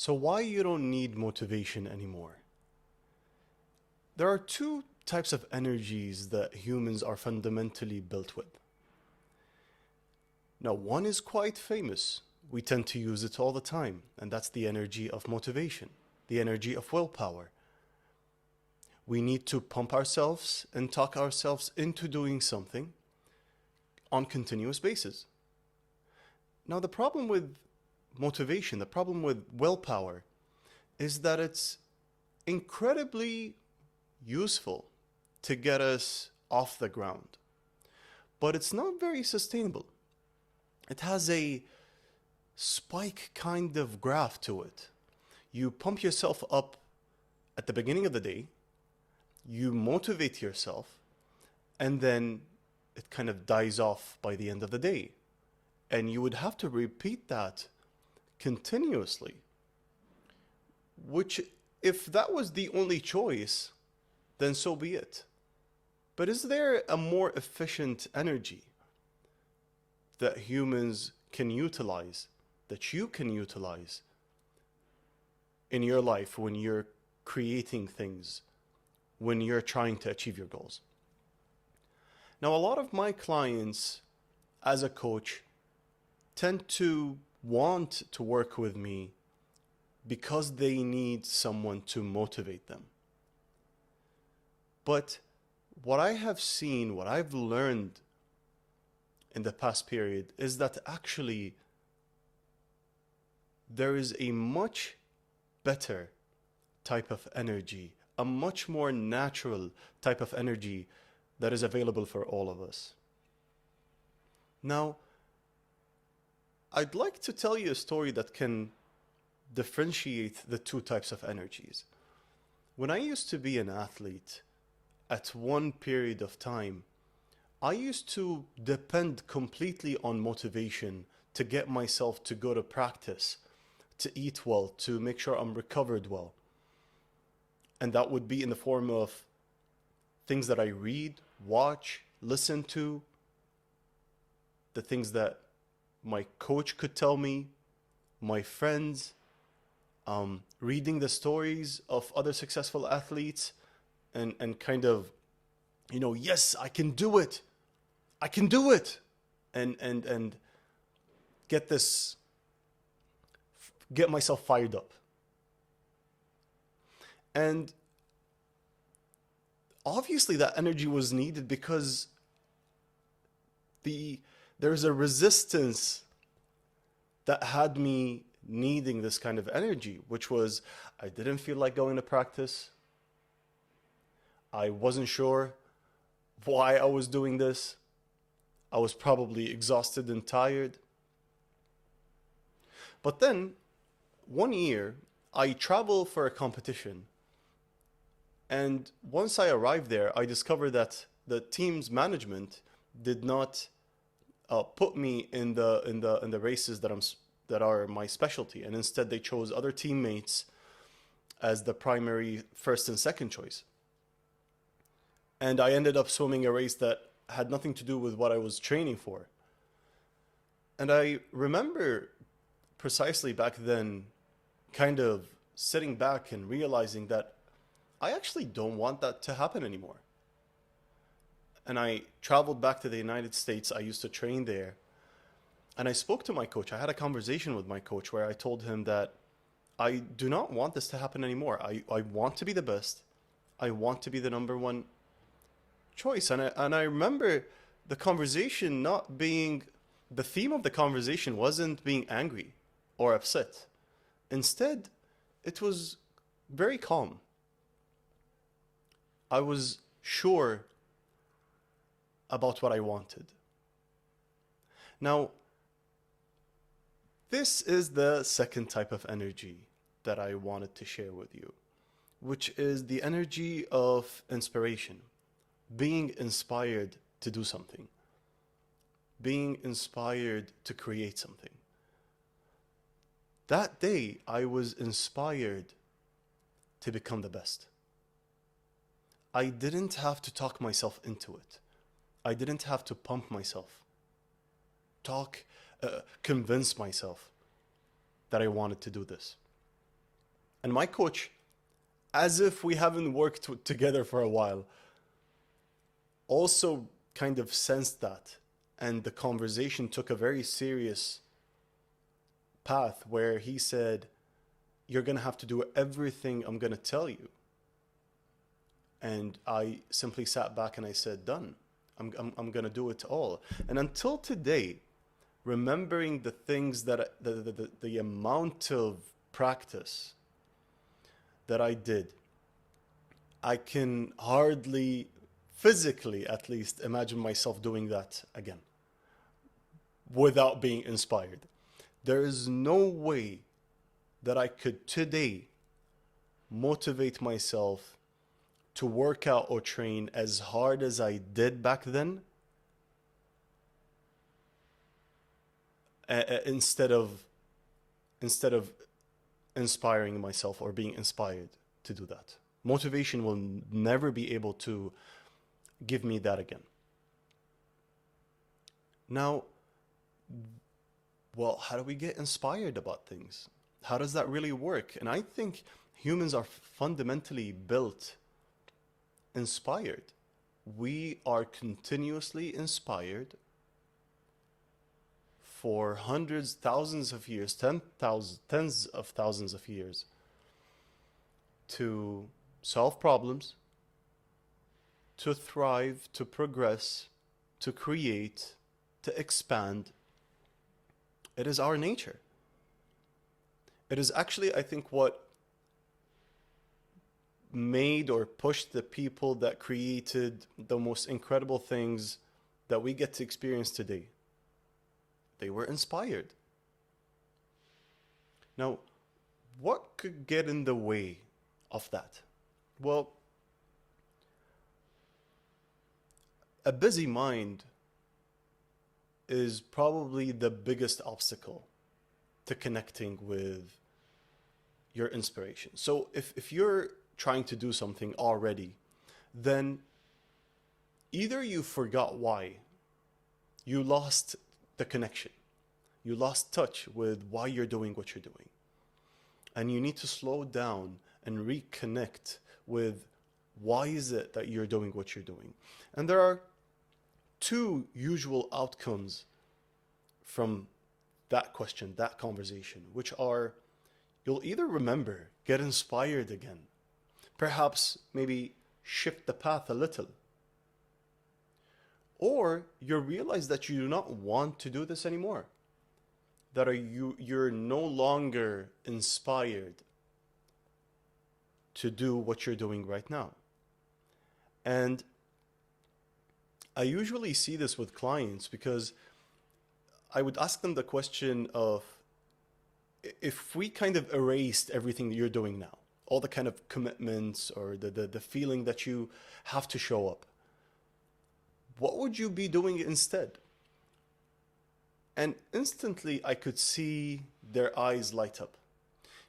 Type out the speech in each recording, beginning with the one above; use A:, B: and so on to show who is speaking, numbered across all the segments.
A: So why you don't need motivation anymore? There are two types of energies that humans are fundamentally built with. Now, one is quite famous. We tend to use it all the time, and that's the energy of motivation, the energy of willpower. We need to pump ourselves and talk ourselves into doing something on continuous basis. Now, the problem with motivation, the problem with willpower, is that it's incredibly useful to get us off the ground, but it's not very sustainable. It has a spike kind of graph to it. You pump yourself up at the beginning of the day, you motivate yourself, and then it kind of dies off by the end of the day. And you would have to repeat that continuously, which, if that was the only choice, then so be it. But is there a more efficient energy that humans can utilize, that you can utilize in your life when you're creating things, when you're trying to achieve your goals? Now, a lot of my clients as a coach tend to want to work with me because they need someone to motivate them. But what I have seen, what I've learned in the past period is that actually there is a much better type of energy, a much more natural type of energy that is available for all of us. Now, I'd like to tell you a story that can differentiate the two types of energies. When I used to be an athlete, at one period of time, I used to depend completely on motivation to get myself to go to practice, to eat well, to make sure I'm recovered well. And that would be in the form of things that I read, watch, listen to, the things that my coach could tell me, my friends, reading the stories of other successful athletes, and kind of, yes, I can do it. I can do it. And get myself fired up. And obviously that energy was needed because there's a resistance that had me needing this kind of energy, which was I didn't feel like going to practice. I wasn't sure why I was doing this. I was probably exhausted and tired. But then, one year, I traveled for a competition. And once I arrived there, I discovered that the team's management did not put me in the races that are my specialty, and instead they chose other teammates as the primary first and second choice. And I ended up swimming a race that had nothing to do with what I was training for. And I remember precisely back then kind of sitting back and realizing that I actually don't want that to happen anymore. And I traveled back to the United States. I used to train there. And I spoke to my coach. I had a conversation with my coach where I told him that I do not want this to happen anymore. I want to be the best. I want to be the number one choice. And I remember the conversation not being, the theme of the conversation wasn't being angry or upset. Instead, it was very calm. I was sure about what I wanted. Now, this is the second type of energy that I wanted to share with you, which is the energy of inspiration, being inspired to do something, being inspired to create something. That day, I was inspired to become the best. I didn't have to talk myself into it. I didn't have to pump myself, convince myself that I wanted to do this. And my coach, as if we haven't worked together for a while, also kind of sensed that. And the conversation took a very serious path where he said, "You're going to have to do everything I'm going to tell you." And I simply sat back and I said, "Done. I'm going to do it all." And until today, remembering the things that the amount of practice that I did, I can hardly, physically at least, imagine myself doing that again without being inspired. There is no way that I could today motivate myself to work out or train as hard as I did back then, instead of inspiring myself or being inspired to do that. Motivation will never be able to give me that again. Now, well, how do we get inspired about things? How does that really work? And I think humans are fundamentally built inspired. We are continuously inspired for hundreds, thousands of years, tens of thousands of years to solve problems, to thrive, to progress, to create, to expand. It is our nature. It is actually, I think, what made or pushed the people that created the most incredible things that we get to experience today. They were inspired. Now, what could get in the way of that? Well, a busy mind is probably the biggest obstacle to connecting with your inspiration. So if you're trying to do something already, then either you forgot why, you lost the connection, you lost touch with why you're doing what you're doing, and you need to slow down and reconnect with why is it that you're doing what you're doing. And there are two usual outcomes from that question, that conversation, which are: you'll either remember, get inspired again, perhaps maybe shift the path a little, or you realize that you do not want to do this anymore, that you're no longer inspired to do what you're doing right now. And I usually see this with clients because I would ask them the question of, if we kind of erased everything that you're doing now, all the kind of commitments or the feeling that you have to show up, what would you be doing instead? And instantly I could see their eyes light up,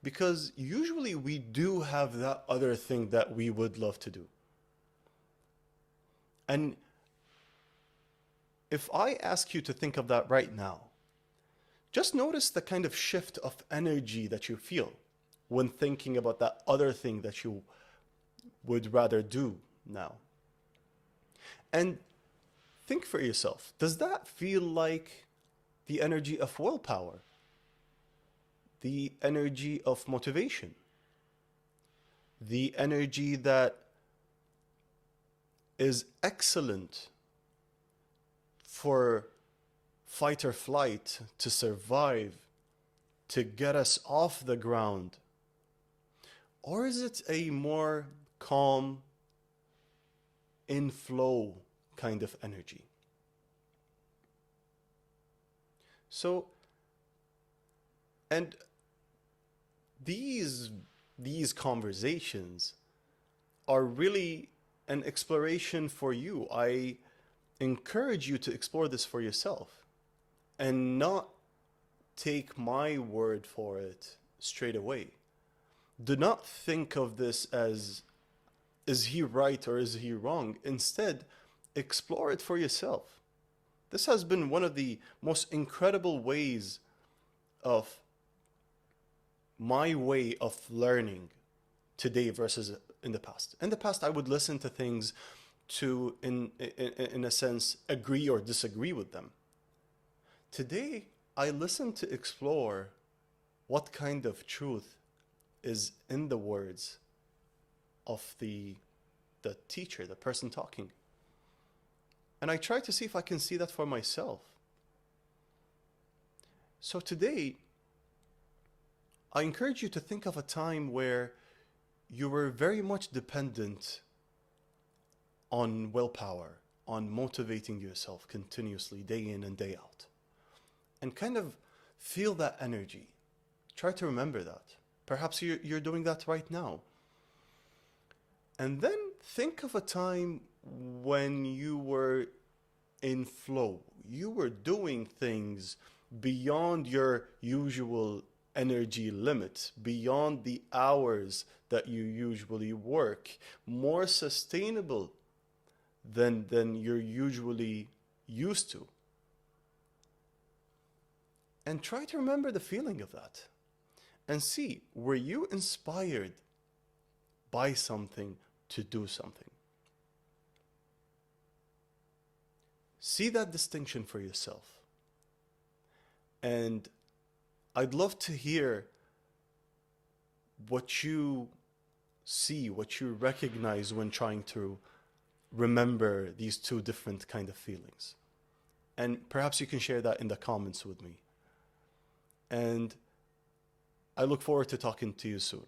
A: because usually we do have that other thing that we would love to do. And if I ask you to think of that right now, just notice the kind of shift of energy that you feel when thinking about that other thing that you would rather do now. And think for yourself, does that feel like the energy of willpower? The energy of motivation? The energy that is excellent for fight or flight, to survive, to get us off the ground? Or is it a more calm, in flow kind of energy? So, and these conversations are really an exploration for you. I encourage you to explore this for yourself and not take my word for it straight away. Do not think of this as, is he right or is he wrong? Instead, explore it for yourself. This has been one of the most incredible ways of my way of learning today versus in the past. In the past, I would listen to things to, in a sense, agree or disagree with them. Today, I listen to explore what kind of truth is in the words of the teacher, the person talking. And I try to see if I can see that for myself. So today, I encourage you to think of a time where you were very much dependent on willpower, on motivating yourself continuously, day in and day out. And kind of feel that energy. Try to remember that. Perhaps you're doing that right now. And then think of a time when you were in flow. You were doing things beyond your usual energy limit, beyond the hours that you usually work, more sustainable than you're usually used to. And try to remember the feeling of that. And see, were you inspired by something to do something? See that distinction for yourself. And I'd love to hear what you see, what you recognize when trying to remember these two different kind of feelings. And perhaps you can share that in the comments with me. And I look forward to talking to you soon.